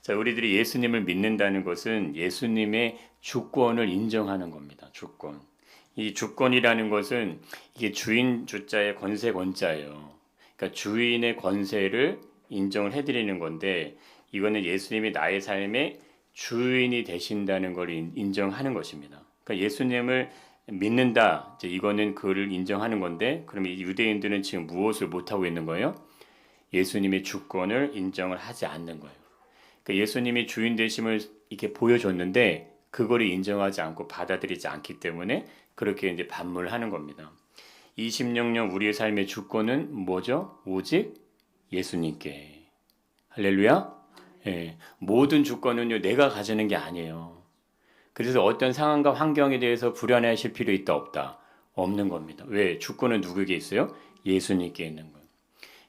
자, 우리들이 예수님을 믿는다는 것은 예수님의 주권을 인정하는 겁니다. 주권. 이 주권이라는 것은 이게 주인 주자의 권세 권자예요. 그러니까 주인의 권세를 인정을 해드리는 건데 이거는 예수님이 나의 삶의 주인이 되신다는 걸 인정하는 것입니다. 그러니까 예수님을 믿는다. 이제 이거는 그를 인정하는 건데 그러면 이 유대인들은 지금 무엇을 못하고 있는 거예요? 예수님의 주권을 인정을 하지 않는 거예요. 그러니까 예수님이 주인 되심을 이렇게 보여줬는데 그거를 인정하지 않고 받아들이지 않기 때문에 그렇게 이제 반문하는 겁니다. 26년 우리의 삶의 주권은 뭐죠? 오직 예수님께. 할렐루야. 예, 모든 주권은요 내가 가지는 게 아니에요. 그래서 어떤 상황과 환경에 대해서 불안해하실 필요 있다 없다 없는 겁니다. 왜? 주권은 누구에게 있어요? 예수님께 있는 거예요.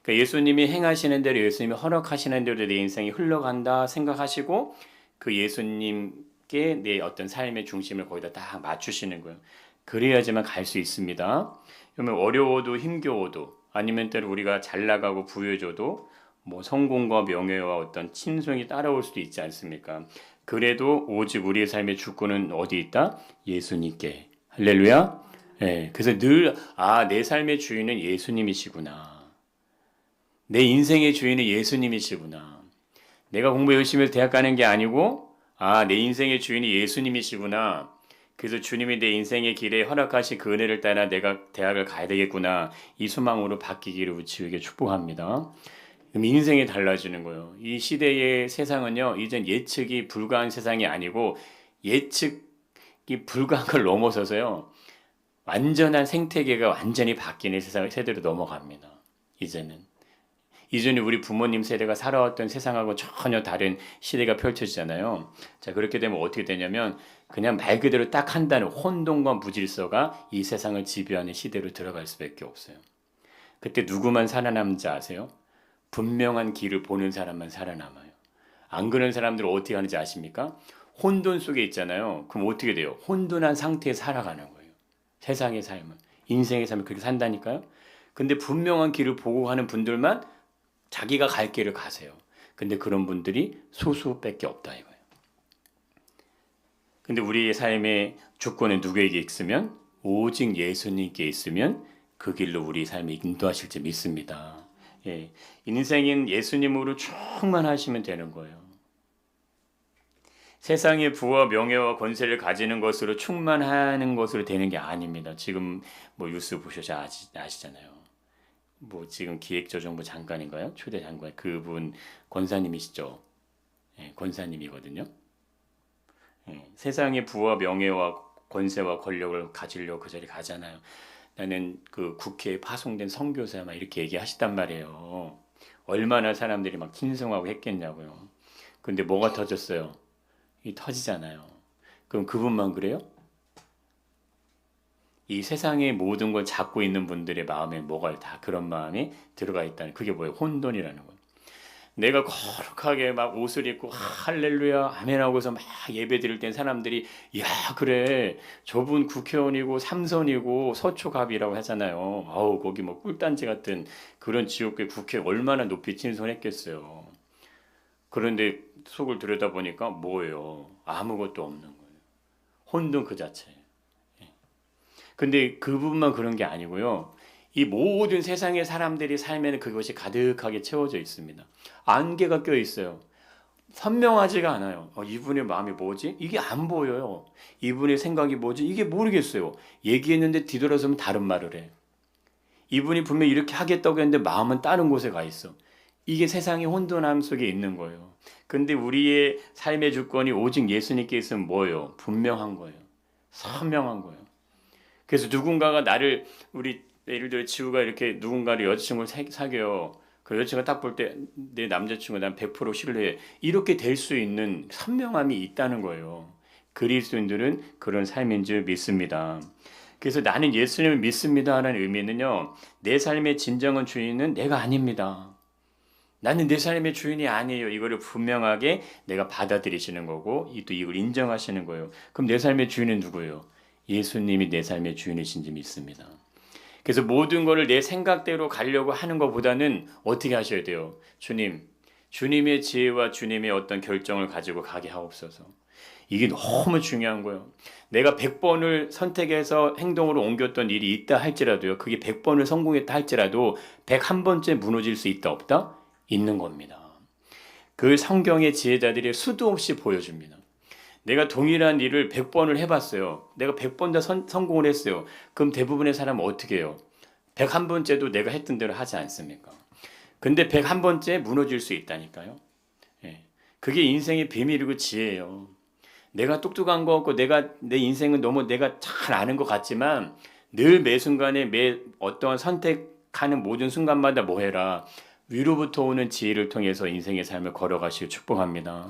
그러니까 예수님이 행하시는 대로 예수님이 허락하시는 대로 내 인생이 흘러간다 생각하시고 그 예수님께 내 어떤 삶의 중심을 거기다 딱 맞추시는 거예요. 그래야지만 갈 수 있습니다. 그러면 어려워도 힘겨워도 아니면 때로 우리가 잘 나가고 부유해져도 뭐 성공과 명예와 어떤 친송이 따라올 수도 있지 않습니까? 그래도 오직 우리의 삶의 주권은 어디 있다? 예수님께. 할렐루야. 예, 그래서 늘 내 삶의 주인은 예수님이시구나. 내 인생의 주인은 예수님이시구나. 내가 공부 열심히 해서 대학 가는 게 아니고 내 인생의 주인이 예수님이시구나. 그래서 주님이 내 인생의 길에 허락하신 그 은혜를 따라 내가 대학을 가야 되겠구나. 이 소망으로 바뀌기를 우치에게 축복합니다. 그럼 인생이 달라지는 거예요. 이 시대의 세상은요, 이젠 예측이 불가한 세상이 아니고 예측이 불가한 걸 넘어서서요, 완전한 생태계가 완전히 바뀌는 세대로 넘어갑니다. 이제는. 이전에 우리 부모님 세대가 살아왔던 세상하고 전혀 다른 시대가 펼쳐지잖아요. 자, 그렇게 되면 어떻게 되냐면 그냥 말 그대로 딱 한 단어 혼돈과 무질서가 이 세상을 지배하는 시대로 들어갈 수밖에 없어요. 그때 누구만 살아남는지 아세요? 분명한 길을 보는 사람만 살아남아요. 안 그런 사람들은 어떻게 하는지 아십니까? 혼돈 속에 있잖아요. 그럼 어떻게 돼요? 혼돈한 상태에 살아가는 거예요. 세상의 삶은. 인생의 삶을 그렇게 산다니까요. 근데 분명한 길을 보고 가는 분들만 자기가 갈 길을 가세요. 근데 그런 분들이 소수밖에 없다 이거예요. 근데 우리의 삶의 주권은 누구에게 있으면 오직 예수님께 있으면 그 길로 우리 삶을 인도하실 줄 믿습니다. 예, 인생인 예수님으로 충만하시면 되는 거예요. 세상의 부와 명예와 권세를 가지는 것으로 충만하는 것으로 되는 게 아닙니다. 지금 뭐 뉴스 보셔서 아시잖아요. 뭐 지금 기획조정부 장관인가요? 초대 장관 그분 권사님이시죠. 예, 권사님이거든요. 예, 세상의 부와 명예와 권세와 권력을 가지려고 그 자리에 가잖아요. 나는 그 국회에 파송된 선교사 막 이렇게 얘기하시단 말이에요. 얼마나 사람들이 막 친송하고 했겠냐고요. 근데 뭐가 터졌어요? 이 터지잖아요. 그럼 그분만 그래요? 이 세상의 모든 걸 잡고 있는 분들의 마음에 뭐가 다 그런 마음이 들어가 있다는 그게 뭐예요? 혼돈이라는 거예요. 내가 거룩하게 막 옷을 입고 할렐루야 아멘 하고서 막 예배 드릴 땐 사람들이 야 그래 저분 국회의원이고 삼선이고 서초갑이라고 하잖아요. 아우 거기 뭐 꿀단지 같은 그런 지옥계 국회 얼마나 높이 친손했겠어요. 그런데 속을 들여다보니까 뭐예요? 아무것도 없는 거예요. 혼돈 그 자체예요. 근데 그분만 그런 게 아니고요. 이 모든 세상의 사람들이 삶에는 그것이 가득하게 채워져 있습니다. 안개가 껴 있어요. 선명하지가 않아요. 이분의 마음이 뭐지? 이게 안 보여요. 이분의 생각이 뭐지? 이게 모르겠어요. 얘기했는데 뒤돌아서면 다른 말을 해. 이분이 분명히 이렇게 하겠다고 했는데 마음은 다른 곳에 가 있어. 이게 세상의 혼돈함 속에 있는 거예요. 근데 우리의 삶의 주권이 오직 예수님께 있으면 뭐예요? 분명한 거예요. 선명한 거예요. 그래서 누군가가 나를 우리 예를 들어 지우가 이렇게 누군가를 여자친구를 사귀어요. 그 여자친구가 딱 볼 때 내 남자친구 난 100% 신뢰해. 이렇게 될 수 있는 선명함이 있다는 거예요. 그리스도인들은 그런 삶인 줄 믿습니다. 그래서 나는 예수님을 믿습니다 하는 의미는요. 내 삶의 진정한 주인은 내가 아닙니다. 나는 내 삶의 주인이 아니에요. 이거를 분명하게 내가 받아들이시는 거고 또 이걸 인정하시는 거예요. 그럼 내 삶의 주인은 누구예요? 예수님이 내 삶의 주인이신지 믿습니다. 그래서 모든 것을 내 생각대로 가려고 하는 것보다는 어떻게 하셔야 돼요? 주님, 주님의 지혜와 주님의 어떤 결정을 가지고 가게 하옵소서. 이게 너무 중요한 거예요. 내가 100번을 선택해서 행동으로 옮겼던 일이 있다 할지라도요. 그게 100번을 성공했다 할지라도 101번째 무너질 수 있다 없다? 있는 겁니다. 그 성경의 지혜자들이 수도 없이 보여줍니다. 내가 동일한 일을 100번을 해봤어요. 내가 100번 다 성공을 했어요. 그럼 대부분의 사람은 어떻게 해요? 101번째도 내가 했던 대로 하지 않습니까? 근데 101번째 무너질 수 있다니까요. 예. 그게 인생의 비밀이고 지혜예요. 내가 똑똑한 것 같고 내 인생은 너무 내가 잘 아는 것 같지만 늘 매 순간에 매 어떠한 선택하는 모든 순간마다 뭐 해라. 위로부터 오는 지혜를 통해서 인생의 삶을 걸어가시길 축복합니다.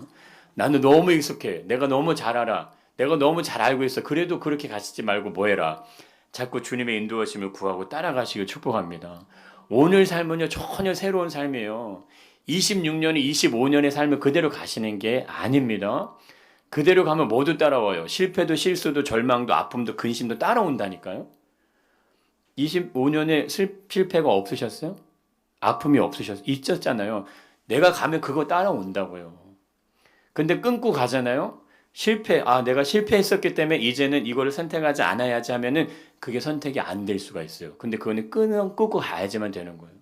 나는 너무 익숙해. 내가 너무 잘 알아. 내가 너무 잘 알고 있어. 그래도 그렇게 가시지 말고 뭐 해라. 자꾸 주님의 인도하심을 구하고 따라가시길 축복합니다. 오늘 삶은요 전혀 새로운 삶이에요. 26년이 25년의 삶을 그대로 가시는 게 아닙니다. 그대로 가면 모두 따라와요. 실패도 실수도 절망도 아픔도 근심도 따라온다니까요. 25년에 실패가 없으셨어요? 아픔이 없으셨어요? 있었잖아요. 내가 가면 그거 따라온다고요. 근데 끊고 가잖아요. 내가 실패했었기 때문에 이제는 이거를 선택하지 않아야지 하면은 그게 선택이 안 될 수가 있어요. 근데 그거는 끊고 가야지만 되는 거예요.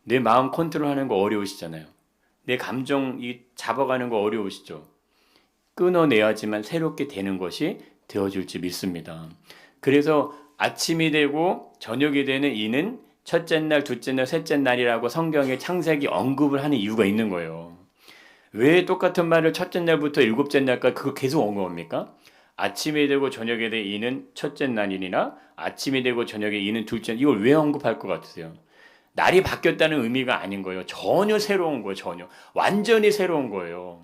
내 마음 컨트롤하는 거 어려우시잖아요. 내 감정 잡아가는 거 어려우시죠. 끊어내야지만 새롭게 되는 것이 되어줄지 믿습니다. 그래서 아침이 되고 저녁이 되는 이는 첫째 날, 둘째 날, 셋째 날이라고 성경에 창세기 언급을 하는 이유가 있는 거예요. 왜 똑같은 말을 첫째 날부터 일곱째 날까지 그거 계속 언급합니까? 아침이 되고 저녁이 되는 이는 첫째 날이나 아침이 되고 저녁에 이는 둘째 날, 이걸 왜 언급할 것 같으세요? 날이 바뀌었다는 의미가 아닌 거예요. 전혀 새로운 거예요. 전혀. 완전히 새로운 거예요.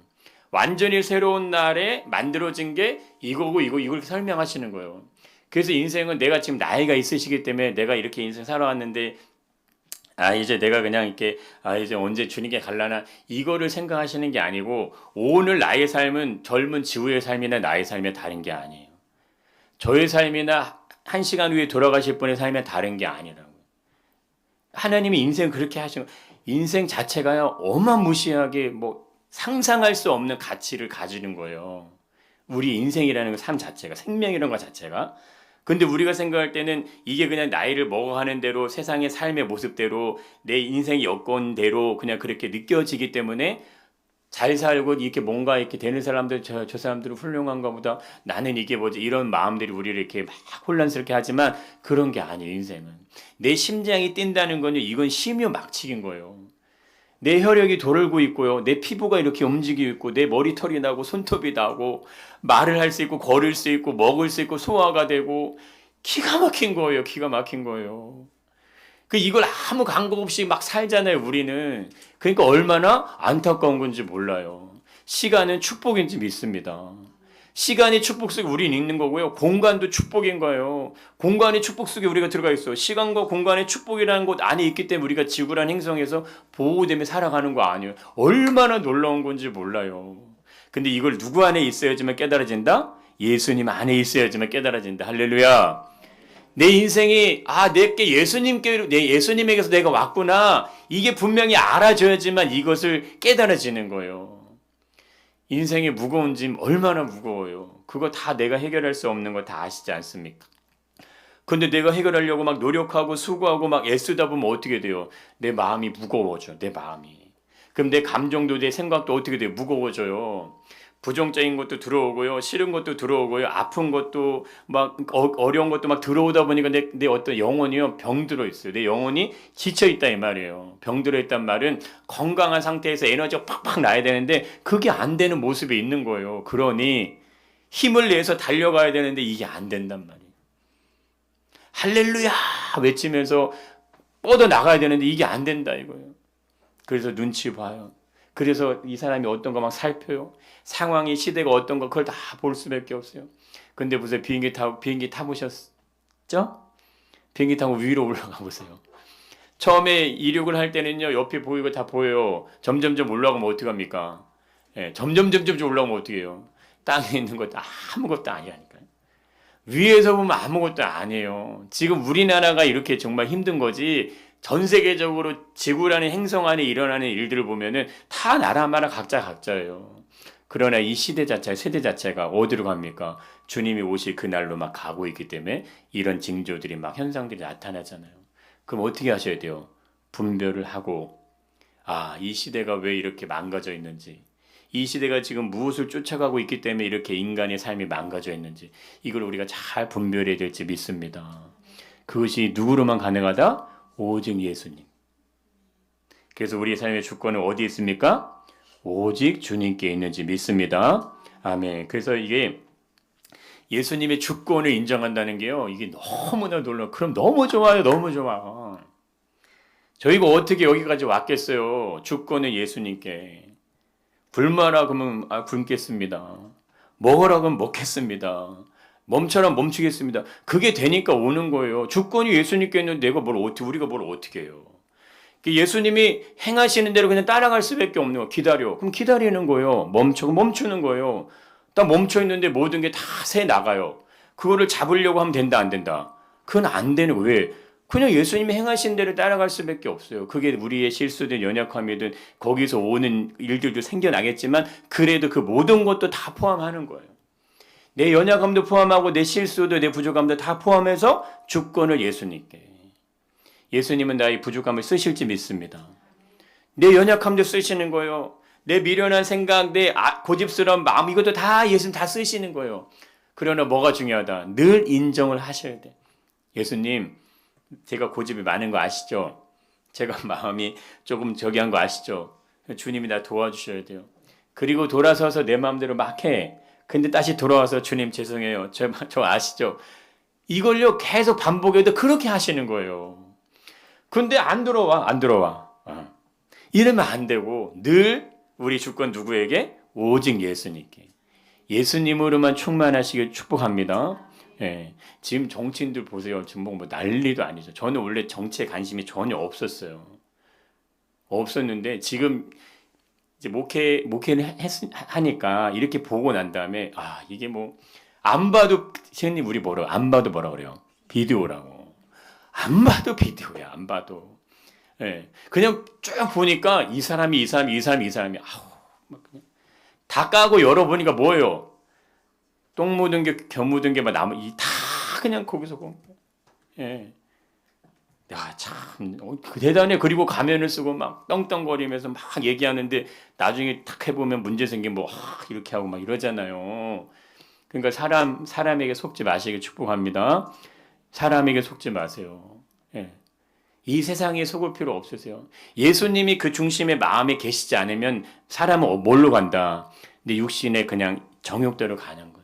완전히 새로운 날에 만들어진 게 이걸 설명하시는 거예요. 그래서 인생은 내가 지금 나이가 있으시기 때문에 내가 이렇게 인생 살아왔는데 이제 내가 그냥 이렇게 이제 언제 주님께 갈라나 이거를 생각하시는 게 아니고 오늘 나의 삶은 젊은 지우의 삶이나 나의 삶이 다른 게 아니에요. 저의 삶이나 1시간 후에 돌아가실 분의 삶이 다른 게 아니라고. 하나님이 인생 그렇게 하시는 인생 자체가요 어마무시하게 상상할 수 없는 가치를 가지는 거예요. 우리 인생이라는 삶 자체가 생명이라는 것 자체가. 근데 우리가 생각할 때는 이게 그냥 나이를 먹어가는 대로 세상의 삶의 모습대로 내 인생의 여건대로 그냥 그렇게 느껴지기 때문에 잘 살고 이렇게 뭔가 이렇게 되는 사람들 저 사람들은 훌륭한가 보다 나는 이게 뭐지 이런 마음들이 우리를 이렇게 막 혼란스럽게 하지만 그런 게 아니에요. 인생은 내 심장이 뛴다는 건요 이건 심요 막치기인 거예요. 내 혈액이 돌고 있고요. 내 피부가 이렇게 움직이고 있고 내 머리털이 나고 손톱이 나고 말을 할 수 있고 걸을 수 있고 먹을 수 있고 소화가 되고 기가 막힌 거예요. 기가 막힌 거예요. 이걸 아무 강박 없이 막 살잖아요. 우리는. 그러니까 얼마나 안타까운 건지 몰라요. 시간은 축복인지 믿습니다. 시간이 축복 속에 우리는 있는 거고요. 공간도 축복인 거예요. 공간이 축복 속에 우리가 들어가 있어요. 시간과 공간의 축복이라는 곳 안에 있기 때문에 우리가 지구란 행성에서 보호되며 살아가는 거 아니에요. 얼마나 놀라운 건지 몰라요. 근데 이걸 누구 안에 있어야지만 깨달아진다? 예수님 안에 있어야지만 깨달아진다. 할렐루야. 내 인생이 내게 예수님에게서 내가 왔구나. 이게 분명히 알아져야지만 이것을 깨달아지는 거예요. 인생의 무거운 짐 얼마나 무거워요. 그거 다 내가 해결할 수 없는 거 다 아시지 않습니까? 근데 내가 해결하려고 막 노력하고 수고하고 막 애쓰다 보면 어떻게 돼요? 내 마음이 무거워져. 내 마음이. 그럼 내 감정도 내 생각도 어떻게 돼요? 무거워져요. 부정적인 것도 들어오고요. 싫은 것도 들어오고요. 아픈 것도 막 어려운 것도 막 들어오다 보니까 내 어떤 영혼이요. 병들어 있어요. 내 영혼이 지쳐 있다 이 말이에요. 병들어 있단 말은 건강한 상태에서 에너지가 팍팍 나야 되는데 그게 안 되는 모습이 있는 거예요. 그러니 힘을 내서 달려가야 되는데 이게 안 된단 말이에요. 할렐루야 외치면서 뻗어 나가야 되는데 이게 안 된다 이거예요. 그래서 눈치 봐요. 그래서 이 사람이 어떤 거 막 살펴요. 상황이 시대가 어떤 거 그걸 다 볼 수밖에 없어요. 근데 보세요. 비행기 타보셨죠? 비행기 타고 위로 올라가 보세요. 처음에 이륙을 할 때는요. 옆에 보이고 다 보여요. 점점점 올라가면 어떡합니까? 점점점 올라가면 어떻게 해요? 땅에 있는 것도 아무것도 아니라니까요. 위에서 보면 아무것도 아니에요. 지금 우리나라가 이렇게 정말 힘든 거지 전 세계적으로 지구라는 행성 안에 일어나는 일들을 보면은 다 나라마다 각자예요. 그러나 이 시대 자체, 세대 자체가 어디로 갑니까? 주님이 오실 그날로 막 가고 있기 때문에 이런 징조들이 막 현상들이 나타나잖아요. 그럼 어떻게 하셔야 돼요? 분별을 하고, 이 시대가 왜 이렇게 망가져 있는지, 이 시대가 지금 무엇을 쫓아가고 있기 때문에 이렇게 인간의 삶이 망가져 있는지, 이걸 우리가 잘 분별해야 될지 믿습니다. 그것이 누구로만 가능하다? 오직 예수님. 그래서 우리 삶의 주권은 어디 있습니까? 오직 주님께 있는지 믿습니다. 아멘. 그래서 이게 예수님의 주권을 인정한다는 게요, 이게 너무나 놀라워. 그럼 너무 좋아요. 너무 좋아. 저희가 어떻게 여기까지 왔겠어요? 주권은 예수님께. 굶어라 그러면 굶겠습니다. 먹으라 그러면 먹겠습니다. 멈춰라 멈추겠습니다. 그게 되니까 오는 거예요. 주권이 예수님께 있는데 우리가 뭘 어떻게 해요? 예수님이 행하시는 대로 그냥 따라갈 수밖에 없는 거예요. 기다려. 그럼 기다리는 거예요. 멈추는 거예요. 딱 멈춰 있는데 모든 게 다 새 나가요. 그거를 잡으려고 하면 된다, 안 된다? 그건 안 되는 거예요. 왜? 그냥 예수님이 행하신 대로 따라갈 수밖에 없어요. 그게 우리의 실수든 연약함이든 거기서 오는 일들도 생겨나겠지만 그래도 그 모든 것도 다 포함하는 거예요. 내 연약함도 포함하고 내 실수도 내 부족함도 다 포함해서 주권을 예수님께. 예수님은 나의 부족함을 쓰실지 믿습니다. 내 연약함도 쓰시는 거예요. 내 미련한 생각, 내 고집스러운 마음, 이것도 다 예수님 다 쓰시는 거예요. 그러나 뭐가 중요하다? 늘 인정을 하셔야 돼. 예수님, 제가 고집이 많은 거 아시죠? 제가 마음이 조금 저기한 거 아시죠? 주님이 나 도와주셔야 돼요. 그리고 돌아서서 내 마음대로 막 해. 근데 다시 돌아와서 주님 죄송해요. 저 아시죠? 이걸요 계속 반복해도 그렇게 하시는 거예요. 근데 안 들어와. 이러면 안 되고 늘 우리 주권 누구에게? 오직 예수님께. 예수님으로만 충만하시길 축복합니다. 예, 지금 정치인들 보세요. 지금 뭐 난리도 아니죠. 저는 원래 정치에 관심이 전혀 없었어요. 없었는데 지금 이제 목회를 하니까 이렇게 보고 난 다음에 이게 뭐 안 봐도 선생님 우리 안 봐도 뭐라 그래요? 비디오라고. 안 봐도 비디오야. 안 봐도. 예, 그냥 쭉 보니까 이 사람이 막 그냥 다 까고 열어보니까 뭐예요? 똥 묻은 게, 겨 묻은 게 막 다 그냥 거기서 예. 야, 참, 대단해. 그리고 가면을 쓰고 막 떵떵거리면서 막 얘기하는데 나중에 탁 해보면 문제 생기면 이렇게 하고 막 이러잖아요. 그러니까 사람에게 속지 마시길 축복합니다. 사람에게 속지 마세요. 예. 이 세상에 속을 필요 없으세요. 예수님이 그 중심의 마음에 계시지 않으면 사람은 뭘로 간다? 내 육신의 그냥 정욕대로 가는 거예요.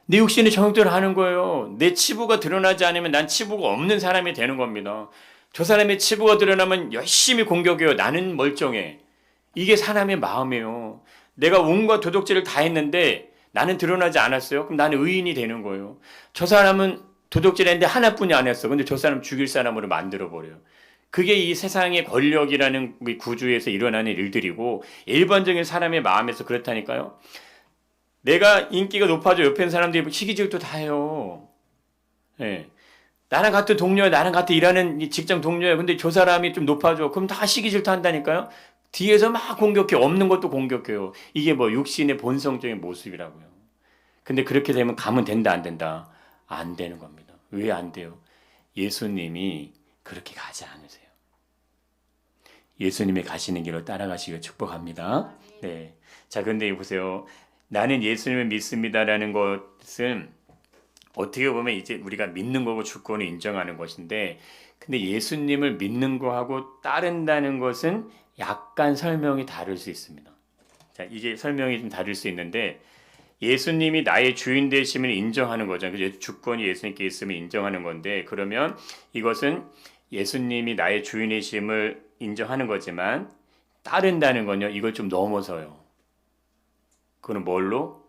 내 육신의 정욕대로 하는 거예요. 내 치부가 드러나지 않으면 난 치부가 없는 사람이 되는 겁니다. 저 사람의 치부가 드러나면 열심히 공격해요. 나는 멀쩡해. 이게 사람의 마음이에요. 내가 온갖 도둑질을 다 했는데 나는 드러나지 않았어요. 그럼 나는 의인이 되는 거예요. 저 사람은 도둑질했는데 하나뿐이 안 했어. 근데 저 사람 죽일 사람으로 만들어버려요. 그게 이 세상의 권력이라는 구조에서 일어나는 일들이고 일반적인 사람의 마음에서 그렇다니까요. 내가 인기가 높아져 옆에 있는 사람들이 시기질투 다 해요. 예. 나랑 같은 동료야, 나랑 같은 일하는 직장 동료야. 근데 저 사람이 좀 높아져. 그럼 다 시기질투 한다니까요. 뒤에서 막 공격해. 없는 것도 공격해요. 이게 뭐 육신의 본성적인 모습이라고요. 근데 그렇게 되면 가면 된다, 안 된다? 안 되는 겁니다. 왜 안 돼요? 예수님이 그렇게 가지 않으세요. 예수님이 가시는 길로 따라가시길 축복합니다. 네. 자, 근데 보세요. 나는 예수님을 믿습니다라는 것은 어떻게 보면 이제 우리가 믿는 거고 주권을 인정하는 것인데, 근데 예수님을 믿는 거하고 따른다는 것은 약간 설명이 다를 수 있습니다. 자, 이게 설명이 좀 다를 수 있는데, 예수님이 나의 주인 되심을 인정하는 거죠. 주권이 예수님께 있으면 인정하는 건데, 그러면 이것은 예수님이 나의 주인이심을 인정하는 거지만 따른다는 건요, 이걸 좀 넘어서요. 그건 뭘로?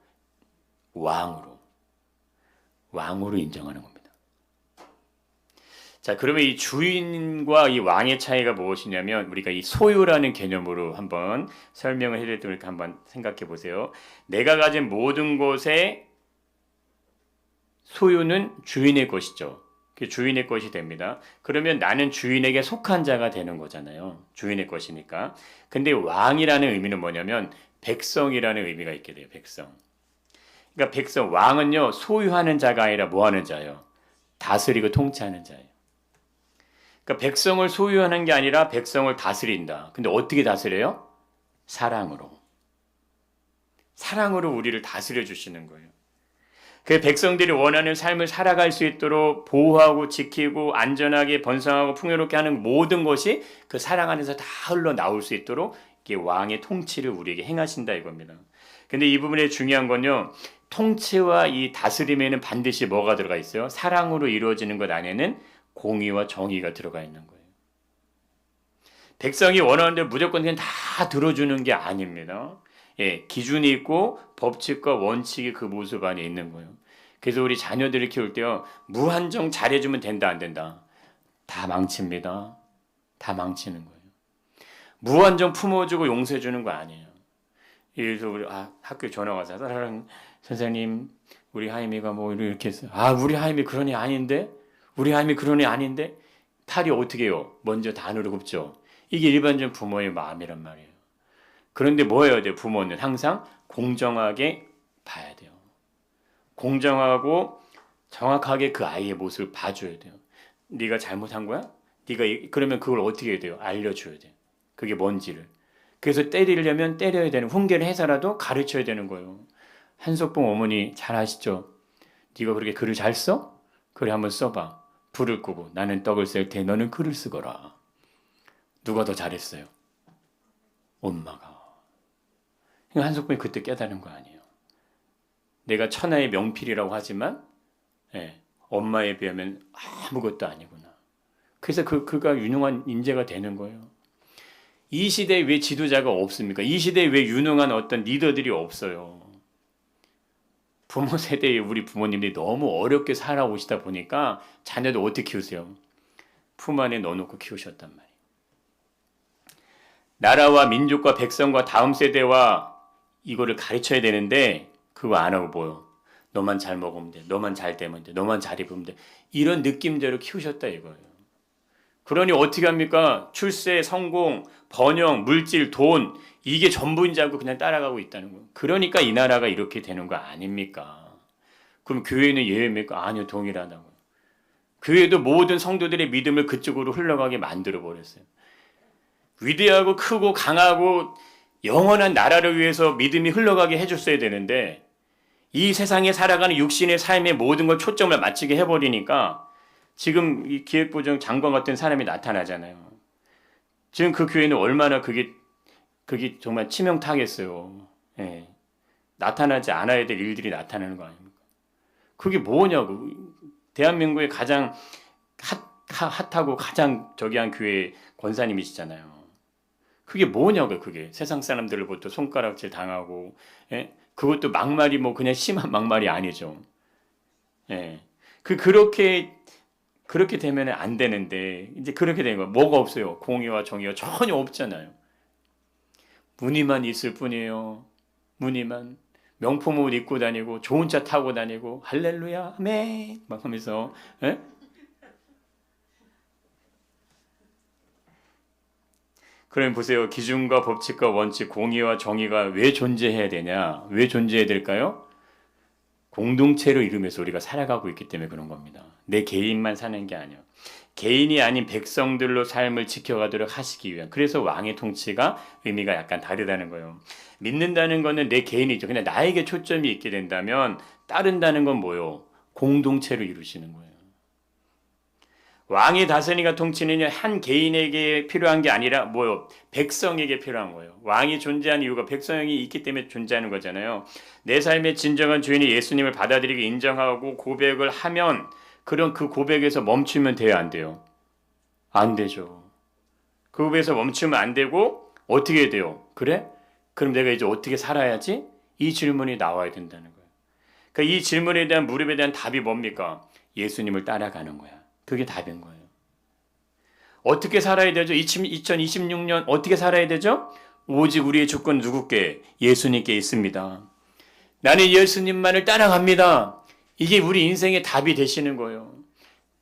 왕으로 인정하는 겁니다. 자, 그러면 이 주인과 이 왕의 차이가 무엇이냐면 우리가 이 소유라는 개념으로 한번 설명을 해드리도록 한번 생각해 보세요. 내가 가진 모든 것의 소유는 주인의 것이죠. 그 주인의 것이 됩니다. 그러면 나는 주인에게 속한 자가 되는 거잖아요. 주인의 것이니까. 근데 왕이라는 의미는 뭐냐면 백성이라는 의미가 있게 돼요. 백성. 그러니까 백성, 왕은요, 소유하는 자가 아니라 뭐 하는 자예요? 다스리고 통치하는 자예요. 그러니까 백성을 소유하는 게 아니라 백성을 다스린다. 근데 어떻게 다스려요? 사랑으로. 사랑으로 우리를 다스려 주시는 거예요. 그 백성들이 원하는 삶을 살아갈 수 있도록 보호하고 지키고 안전하게 번성하고 풍요롭게 하는 모든 것이 그 사랑 안에서 다 흘러나올 수 있도록 이게 왕의 통치를 우리에게 행하신다 이겁니다. 근데 이 부분에 중요한 건요. 통치와 이 다스림에는 반드시 뭐가 들어가 있어요? 사랑으로 이루어지는 것 안에는 공의와 정의가 들어가 있는 거예요. 백성이 원하는 대로 무조건 그냥 다 들어주는 게 아닙니다. 예, 기준이 있고 법칙과 원칙이 그 모습 안에 있는 거예요. 그래서 우리 자녀들을 키울 때요. 무한정 잘해주면 된다 안 된다. 다 망칩니다. 다 망치는 거예요. 무한정 품어주고 용서해주는 거 아니에요. 그래서 우리 학교에 전화 와서 사랑 선생님 우리 하임이가 뭐 이렇게 했어요. 우리 하임이 그런 애 아닌데? 우리 하임이 그런 애 아닌데? 탈이 어떻게 해요? 먼저 단으로 굽죠. 이게 일반적인 부모의 마음이란 말이에요. 그런데 뭐 해야 돼요? 부모는 항상 공정하게 봐야 돼요. 공정하고 정확하게 그 아이의 모습을 봐줘야 돼요. 네가 잘못한 거야? 그러면 그걸 어떻게 해야 돼요? 알려줘야 돼요. 그게 뭔지를. 그래서 때리려면 때려야 되는, 훈계를 해서라도 가르쳐야 되는 거예요. 한석봉 어머니 잘 아시죠? 네가 그렇게 글을 잘 써? 그래 한번 써봐. 불을 끄고 나는 떡을 셀 테 너는 글을 쓰거라. 누가 더 잘했어요? 엄마가. 한석봉이 그때 깨달은 거 아니에요. 내가 천하의 명필이라고 하지만 엄마에 비하면 아무것도 아니구나. 그래서 그가 유능한 인재가 되는 거예요. 이 시대에 왜 지도자가 없습니까? 이 시대에 왜 유능한 어떤 리더들이 없어요? 부모 세대의 우리 부모님들이 너무 어렵게 살아오시다 보니까 자녀들 어떻게 키우세요? 품 안에 넣어놓고 키우셨단 말이에요. 나라와 민족과 백성과 다음 세대와 이거를 가르쳐야 되는데 그거 안 하고 뭐요? 너만 잘 먹으면 돼. 너만 잘 되면 돼. 너만 잘 입으면 돼. 이런 느낌대로 키우셨다 이거예요. 그러니 어떻게 합니까? 출세, 성공, 번영, 물질, 돈 이게 전부인 줄 알고 그냥 따라가고 있다는 거예요. 그러니까 이 나라가 이렇게 되는 거 아닙니까? 그럼 교회는 예외입니까? 아니요, 동일하다고요. 교회도 모든 성도들의 믿음을 그쪽으로 흘러가게 만들어 버렸어요. 위대하고 크고 강하고 영원한 나라를 위해서 믿음이 흘러가게 해줬어야 되는데 이 세상에 살아가는 육신의 삶의 모든 걸 초점을 맞추게 해버리니까 지금 이 기획부장 장관 같은 사람이 나타나잖아요. 지금 그 교회는 얼마나 그게 정말 치명타겠어요. 예. 나타나지 않아야 될 일들이 나타나는 거 아닙니까? 그게 뭐냐고. 대한민국의 가장 핫하고 가장 저기한 교회 권사님이시잖아요. 그게 뭐냐고요, 그게. 세상 사람들로부터 손가락질 당하고, 예? 그것도 막말이 뭐 그냥 심한 막말이 아니죠. 예. 그렇게 되면 안 되는데, 이제 그렇게 되는 거예요. 뭐가 없어요? 공의와 정의가 전혀 없잖아요. 무늬만 있을 뿐이에요. 무늬만. 명품 옷 입고 다니고, 좋은 차 타고 다니고, 할렐루야, 아멘! 막 하면서, 예? 그럼 보세요. 기준과 법칙과 원칙, 공의와 정의가 왜 존재해야 되냐? 왜 존재해야 될까요? 공동체로 이루면서 우리가 살아가고 있기 때문에 그런 겁니다. 내 개인만 사는 게 아니에요. 개인이 아닌 백성들로 삶을 지켜가도록 하시기 위한. 그래서 왕의 통치가 의미가 약간 다르다는 거예요. 믿는다는 거는 내 개인이죠. 그냥 나에게 초점이 있게 된다면 따른다는 건 뭐예요? 공동체로 이루시는 거예요. 왕의 다스림과 통치는 한 개인에게 필요한 게 아니라 뭐요? 백성에게 필요한 거예요. 왕이 존재하는 이유가 백성이 있기 때문에 존재하는 거잖아요. 내 삶의 진정한 주인이 예수님을 받아들이고 인정하고 고백을 하면 그런 그 고백에서 멈추면 돼요, 안 돼요? 안 되죠. 그 고백에서 멈추면 안 되고 어떻게 해야 돼요? 그래? 그럼 내가 이제 어떻게 살아야지? 이 질문이 나와야 된다는 거예요. 그러니까 이 질문에 대한 무릎에 대한 답이 뭡니까? 예수님을 따라가는 거야. 그게 답인 거예요. 어떻게 살아야 되죠? 2026년 어떻게 살아야 되죠? 오직 우리의 주권 누구께? 예수님께 있습니다. 나는 예수님만을 따라갑니다. 이게 우리 인생의 답이 되시는 거예요.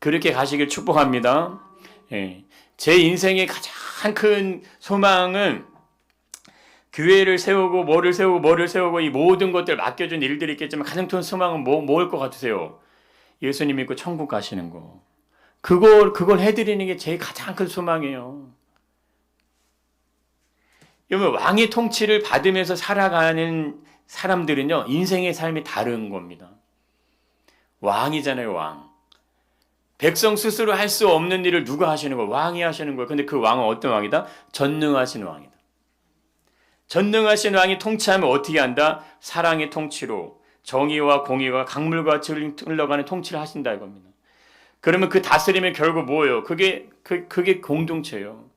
그렇게 가시길 축복합니다. 예. 제 인생의 가장 큰 소망은 교회를 세우고 뭐를 세우고 이 모든 것들 맡겨준 일들이 있겠지만 가장 큰 소망은 뭐일 것 같으세요? 예수님 믿고 천국 가시는 거. 그걸 해드리는 게 제 가장 큰 소망이에요. 여러분, 왕의 통치를 받으면서 살아가는 사람들은요, 인생의 삶이 다른 겁니다. 왕이잖아요, 왕. 백성 스스로 할 수 없는 일을 누가 하시는 거예요? 왕이 하시는 거예요. 근데 그 왕은 어떤 왕이다? 전능하신 왕이다. 전능하신 왕이 통치하면 어떻게 한다? 사랑의 통치로 정의와 공의가 강물과 같이 흘러가는 통치를 하신다 이겁니다. 그러면 그 다스림은 결국 뭐예요? 그게 공동체예요.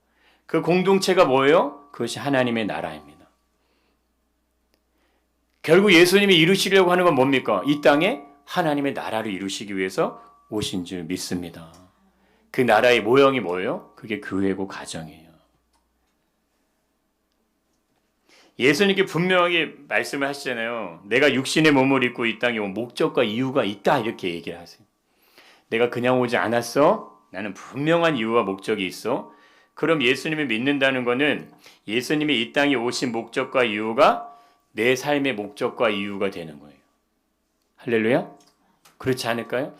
그 공동체가 뭐예요? 그것이 하나님의 나라입니다. 결국 예수님이 이루시려고 하는 건 뭡니까? 이 땅에 하나님의 나라를 이루시기 위해서 오신 줄 믿습니다. 그 나라의 모형이 뭐예요? 그게 교회고 가정이에요. 예수님께 분명하게 말씀을 하시잖아요. 내가 육신의 몸을 입고 이 땅에 온 목적과 이유가 있다 이렇게 얘기를 하세요. 내가 그냥 오지 않았어. 나는 분명한 이유와 목적이 있어. 그럼 예수님을 믿는다는 것은 예수님이 이 땅에 오신 목적과 이유가 내 삶의 목적과 이유가 되는 거예요. 할렐루야? 그렇지 않을까요?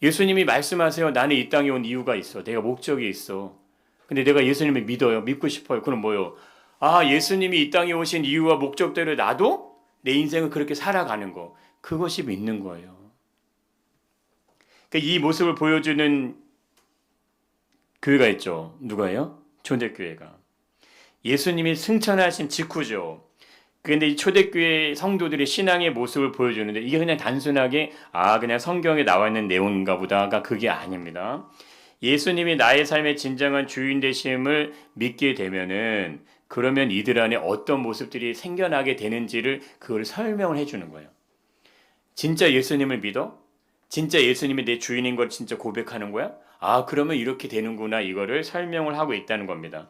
예수님이 말씀하세요. 나는 이 땅에 온 이유가 있어. 내가 목적이 있어. 근데 내가 예수님을 믿어요. 믿고 싶어요. 그럼 뭐요? 예수님이 이 땅에 오신 이유와 목적대로 나도 내 인생을 그렇게 살아가는 거. 그것이 믿는 거예요. 그러니까 이 모습을 보여주는 교회가 있죠. 누가요? 초대교회가. 예수님이 승천하신 직후죠. 그런데 이 초대교회 성도들이 신앙의 모습을 보여주는데 이게 그냥 단순하게 그냥 성경에 나와 있는 내용인가 보다가 그게 아닙니다. 예수님이 나의 삶의 진정한 주인 되심을 믿게 되면은 그러면 이들 안에 어떤 모습들이 생겨나게 되는지를 그걸 설명을 해주는 거예요. 진짜 예수님을 믿어? 진짜 예수님이 내 주인인 걸 진짜 고백하는 거야? 그러면 이렇게 되는구나 이거를 설명을 하고 있다는 겁니다.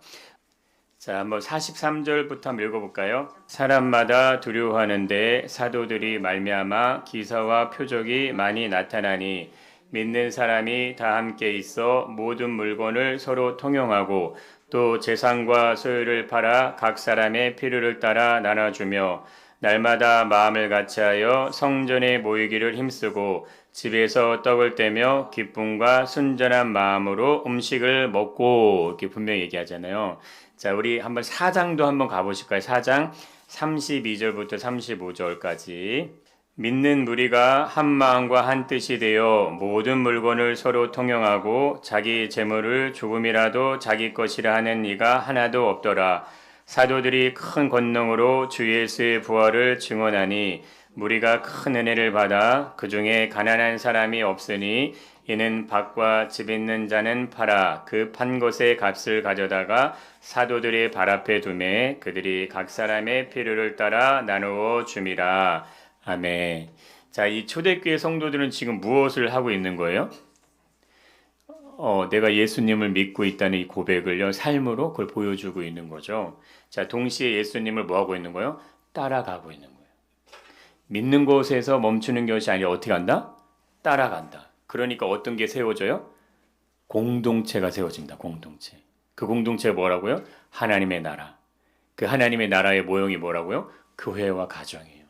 자, 한번 43절부터 한번 읽어볼까요? 사람마다 두려워하는데 사도들이 말미암아 기사와 표적이 많이 나타나니 믿는 사람이 다 함께 있어 모든 물건을 서로 통용하고 또 재산과 소유를 팔아 각 사람의 필요를 따라 나눠주며 날마다 마음을 같이하여 성전에 모이기를 힘쓰고 집에서 떡을 떼며 기쁨과 순전한 마음으로 음식을 먹고 이렇게 분명히 얘기하잖아요. 자, 우리 한번 4장도 한번 가보실까요? 4장 32절부터 35절까지. 믿는 무리가 한 마음과 한 뜻이 되어 모든 물건을 서로 통용하고 자기 재물을 조금이라도 자기 것이라 하는 이가 하나도 없더라. 사도들이 큰 권능으로 주 예수의 부활을 증언하니 무리가 큰 은혜를 받아 그 중에 가난한 사람이 없으니 이는 밭과 집 있는 자는 팔아 그 판 것의 값을 가져다가 사도들의 발 앞에 두매 그들이 각 사람의 필요를 따라 나누어 줌이라. 아멘. 자, 이 초대교회 성도들은 지금 무엇을 하고 있는 거예요? 내가 예수님을 믿고 있다는 이 고백을요, 삶으로 그걸 보여주고 있는 거죠. 자, 동시에 예수님을 뭐 하고 있는 거예요? 따라가고 있는 거예요. 믿는 곳에서 멈추는 것이 아니라 어떻게 한다? 따라간다. 그러니까 어떤 게 세워져요? 공동체가 세워진다. 공동체. 그 공동체가 뭐라고요? 하나님의 나라. 그 하나님의 나라의 모형이 뭐라고요? 교회와 가정이에요.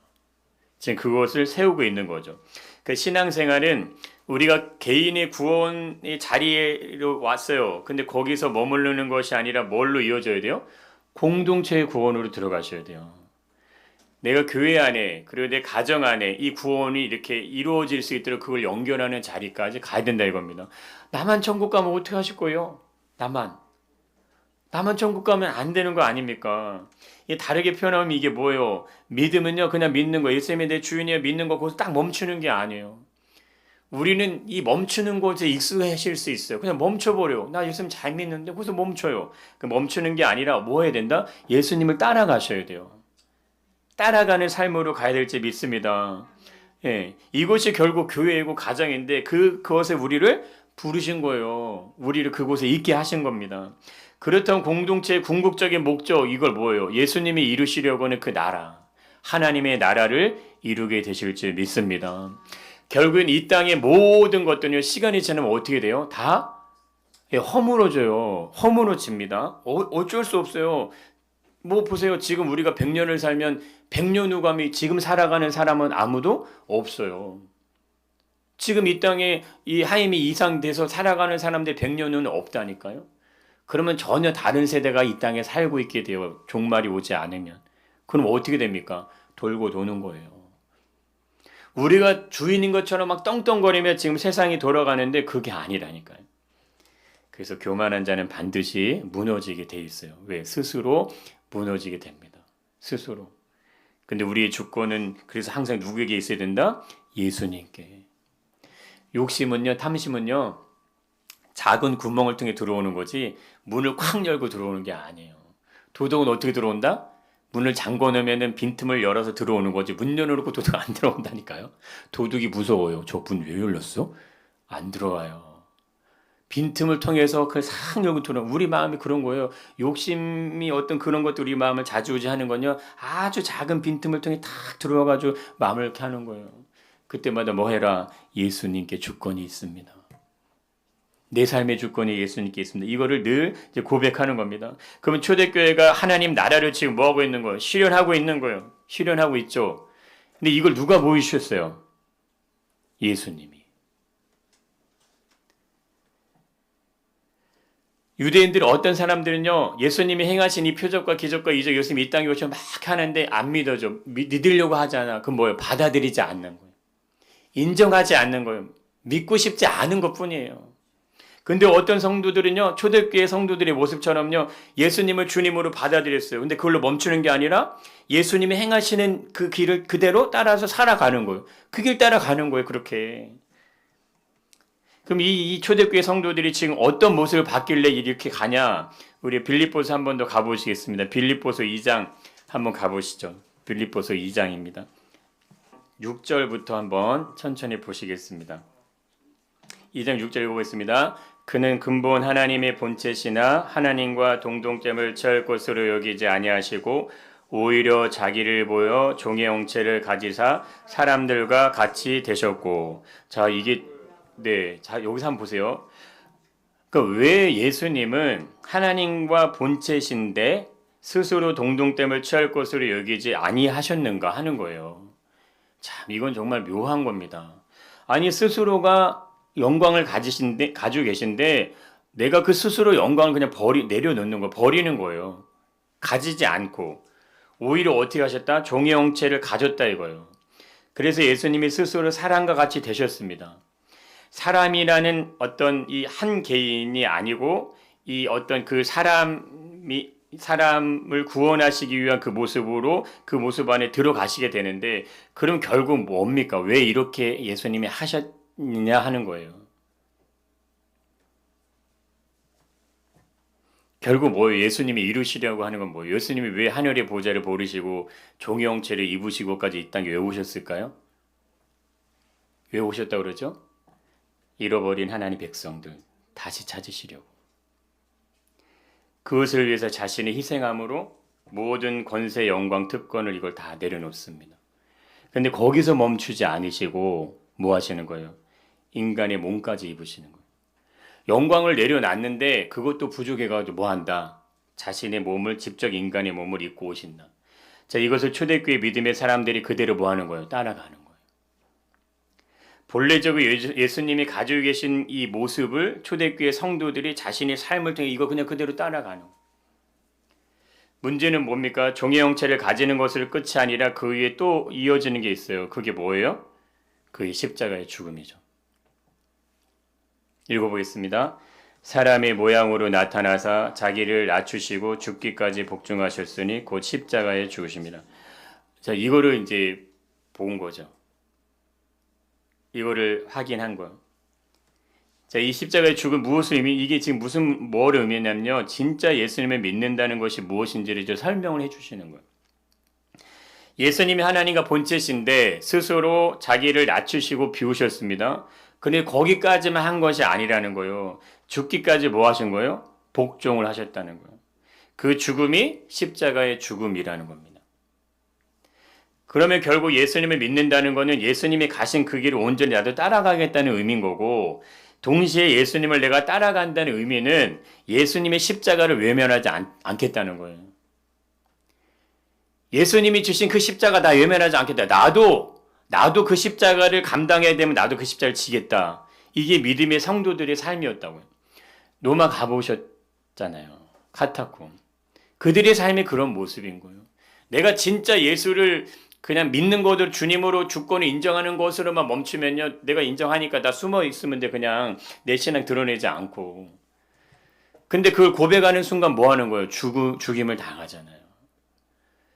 지금 그것을 세우고 있는 거죠. 그 신앙생활은 우리가 개인의 구원의 자리로 왔어요. 근데 거기서 머무르는 것이 아니라 뭘로 이어져야 돼요? 공동체의 구원으로 들어가셔야 돼요. 내가 교회 안에 그리고 내 가정 안에 이 구원이 이렇게 이루어질 수 있도록 그걸 연결하는 자리까지 가야 된다 이겁니다. 나만 천국 가면 어떻게 하실 거예요? 나만 천국 가면 안 되는 거 아닙니까? 이게 다르게 표현하면 이게 뭐예요? 믿음은요 그냥 믿는 거, 예수님이 내 주인이야 믿는 거 거기서 딱 멈추는 게 아니에요. 우리는 이 멈추는 곳에 익숙해질 수 있어요. 그냥 멈춰버려. 나 예수님 잘 믿는데 거기서 멈춰요. 그 멈추는 게 아니라 뭐 해야 된다? 예수님을 따라가셔야 돼요. 따라가는 삶으로 가야 될지 믿습니다. 예, 이곳이 결국 교회이고 가정인데 그것에 우리를 부르신 거예요. 우리를 그곳에 있게 하신 겁니다. 그렇다면 공동체의 궁극적인 목적 이걸 뭐예요? 예수님이 이루시려고 하는 그 나라, 하나님의 나라를 이루게 되실 줄 믿습니다. 결국엔 이 땅의 모든 것들은요, 시간이 지나면 어떻게 돼요? 다 허물어져요. 허물어집니다. 어쩔 수 없어요. 뭐 보세요. 지금 우리가 100년을 살면 100년 후 감이 지금 살아가는 사람은 아무도 없어요. 지금 이 땅에 이 하임이 이상돼서 살아가는 사람들 100년 후는 없다니까요. 그러면 전혀 다른 세대가 이 땅에 살고 있게 돼요. 종말이 오지 않으면. 그럼 어떻게 됩니까? 돌고 도는 거예요. 우리가 주인인 것처럼 막 떵떵거리며 지금 세상이 돌아가는데 그게 아니라니까요. 그래서 교만한 자는 반드시 무너지게 돼 있어요. 왜? 스스로 무너지게 됩니다. 스스로. 근데 우리의 주권은 그래서 항상 누구에게 있어야 된다? 예수님께. 욕심은요, 탐심은요, 작은 구멍을 통해 들어오는 거지 문을 콱 열고 들어오는 게 아니에요. 도둑은 어떻게 들어온다? 문을 잠궈 놓으면 빈틈을 열어서 들어오는 거지 문 열어놓고 도둑 안 들어온다니까요. 도둑이 무서워요. 저 문 왜 열렸어? 안 들어와요. 빈틈을 통해서 그 싹 열고 들어오는 우리 마음이 그런 거예요. 욕심이 어떤 그런 것도 우리 마음을 좌지우지하는 건요. 아주 작은 빈틈을 통해 탁 들어와가지고 마음을 이렇게 하는 거예요. 그때마다 뭐 해라? 예수님께 주권이 있습니다. 내 삶의 주권이 예수님께 있습니다. 이거를 늘 이제 고백하는 겁니다. 그러면 초대교회가 하나님 나라를 지금 뭐 하고 있는 거예요? 실현하고 있는 거예요. 실현하고 있죠. 근데 이걸 누가 보여주셨어요? 예수님이. 유대인들 어떤 사람들은요, 예수님이 행하신 이 표적과 기적과 이적, 예수님이 이 땅에 오셔서 막 하는데 안 믿어져. 믿으려고 하잖아. 그건 뭐예요? 받아들이지 않는 거예요. 인정하지 않는 거예요. 믿고 싶지 않은 것 뿐이에요. 근데 어떤 성도들은요, 초대교회 성도들의 모습처럼요, 예수님을 주님으로 받아들였어요. 근데 그걸로 멈추는 게 아니라 예수님이 행하시는 그 길을 그대로 따라서 살아가는 거예요. 그 길 따라가는 거예요, 그렇게. 그럼 이 초대교회 성도들이 지금 어떤 모습을 받길래 이렇게 가냐? 우리 빌립보서 한 번 더 가보시겠습니다. 빌립보서 2장 한번 가보시죠. 빌립보서 2장입니다. 6절부터 한번 천천히 보시겠습니다. 2장 6절 읽어보겠습니다. 그는 근본 하나님의 본체시나 하나님과 동등됨을 취할 것으로 여기지 아니하시고 오히려 자기를 보여 종의 형체를 가지사 사람들과 같이 되셨고. 자, 이게 자, 여기서 한번 보세요. 그러니까 왜 예수님은 하나님과 본체신데 스스로 동등됨을 취할 것으로 여기지 아니하셨는가 하는 거예요. 참, 이건 정말 묘한 겁니다. 아니, 스스로가 영광을 가지고 계신데 내가 그 스스로 영광을 그냥 내려놓는 거, 버리는 거예요. 가지지 않고. 오히려 어떻게 하셨다? 종의 형체를 가졌다 이거예요. 그래서 예수님이 스스로 사람과 같이 되셨습니다. 사람이라는 어떤 이 한 개인이 아니고 이 어떤 그 사람을 구원하시기 위한 그 모습으로 그 모습 안에 들어가시게 되는데 그럼 결국 뭡니까? 왜 이렇게 예수님이 하셨느냐 하는 거예요. 결국 뭐예요? 예수님이 이루시려고 하는 건 뭐예요? 예수님이 왜 하늘의 보좌를 버리시고 종의 형체를 입으시고까지 이 땅에 왜 오셨을까요? 왜 오셨다고 그러죠? 잃어버린 하나님 백성들 다시 찾으시려고. 그것을 위해서 자신의 희생함으로 모든 권세, 영광, 특권을 이걸 다 내려놓습니다. 그런데 거기서 멈추지 않으시고 뭐 하시는 거예요? 인간의 몸까지 입으시는 거예요. 영광을 내려놨는데 그것도 부족해가지고 뭐 한다? 자신의 몸을 직접 인간의 몸을 입고 오신다. 자, 이것을 초대교회 믿음의 사람들이 그대로 뭐 하는 거예요? 따라가는 거예요. 본래적으로 예수님이 가지고 계신 이 모습을 초대교회 성도들이 자신의 삶을 통해 이거 그냥 그대로 따라가는 거예요. 문제는 뭡니까? 종의 형체를 가지는 것을 끝이 아니라 그 위에 또 이어지는 게 있어요. 그게 뭐예요? 그게 십자가의 죽음이죠. 읽어보겠습니다. 사람의 모양으로 나타나사 자기를 낮추시고 죽기까지 복종하셨으니 곧 십자가에 죽으십니다. 자, 이거를 이제 본 거죠. 이거를 확인한 거예요. 자, 이 십자가의 죽음 무엇을 이게 지금 뭘 의미냐면요. 진짜 예수님을 믿는다는 것이 무엇인지를 설명을 해주시는 거예요. 예수님이 하나님과 본체신데 스스로 자기를 낮추시고 비우셨습니다. 근데 거기까지만 한 것이 아니라는 거예요. 죽기까지 뭐 하신 거예요? 복종을 하셨다는 거예요. 그 죽음이 십자가의 죽음이라는 겁니다. 그러면 결국 예수님을 믿는다는 거는 예수님이 가신 그 길을 온전히 나도 따라가겠다는 의미인 거고, 동시에 예수님을 내가 따라간다는 의미는 예수님의 십자가를 외면하지 않겠다는 거예요. 예수님이 주신 그 십자가 나 외면하지 않겠다. 나도 그 십자가를 감당해야 되면 나도 그 십자가를 지겠다. 이게 믿음의 성도들의 삶이었다고요. 로마 가보셨잖아요. 카타콤. 그들의 삶이 그런 모습인 거예요. 내가 진짜 예수를 그냥 믿는 것으로 주님으로 주권을 인정하는 것으로만 멈추면요. 내가 인정하니까 나 숨어 있으면 돼. 그냥 내 신앙 드러내지 않고. 근데 그걸 고백하는 순간 뭐 하는 거예요? 죽임을 당하잖아요.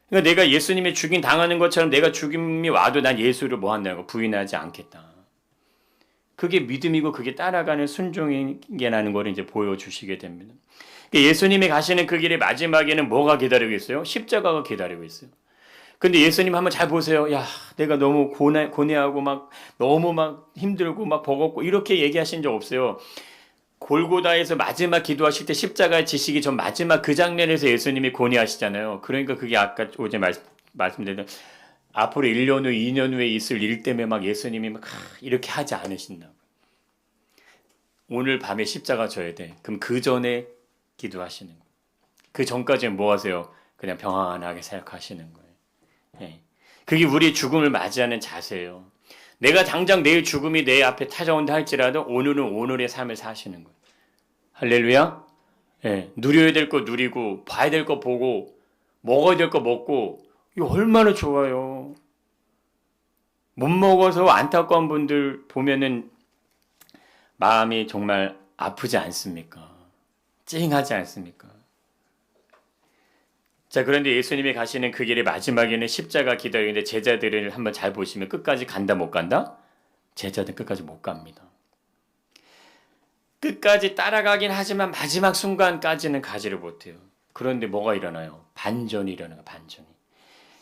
그러니까 내가 예수님이 죽임 당하는 것처럼 내가 죽임이 와도 난 예수를 뭐 한다는 거 부인하지 않겠다. 그게 믿음이고 그게 따라가는 순종이라는 걸 이제 보여주시게 됩니다. 예수님이 가시는 그 길의 마지막에는 뭐가 기다리고 있어요? 십자가가 기다리고 있어요. 근데 예수님 한번 잘 보세요. 야, 내가 너무 고뇌하고 너무 힘들고 버겁고 이렇게 얘기하신 적 없어요. 골고다에서 마지막 기도하실 때 십자가에 지시기 전 마지막 그 장면에서 예수님이 고뇌하시잖아요. 그러니까 그게 아까 어제 말씀드린 앞으로 1년 후, 2년 후에 있을 일 때문에 예수님이 이렇게 하지 않으신다고. 오늘 밤에 십자가 져야 돼. 그럼 그 전에 기도하시는 거예요. 그 전까지는 뭐 하세요? 그냥 평안하게 생각하시는 거예요. 예. 그게 우리 죽음을 맞이하는 자세예요. 내가 당장 내일 죽음이 내 앞에 찾아온다 할지라도 오늘은 오늘의 삶을 사시는 거예요. 할렐루야. 예. 누려야 될 거 누리고 봐야 될 거 보고 먹어야 될 거 먹고 이거 얼마나 좋아요. 못 먹어서 안타까운 분들 보면은 마음이 정말 아프지 않습니까? 찡하지 않습니까? 자, 그런데 예수님이 가시는 그 길의 마지막에는 십자가 기다리는데 제자들을 한번 잘 보시면 끝까지 간다 못 간다? 제자들 끝까지 못 갑니다. 끝까지 따라가긴 하지만 마지막 순간까지는 가지를 못해요. 그런데 뭐가 일어나요? 반전이 일어나요. 반전이.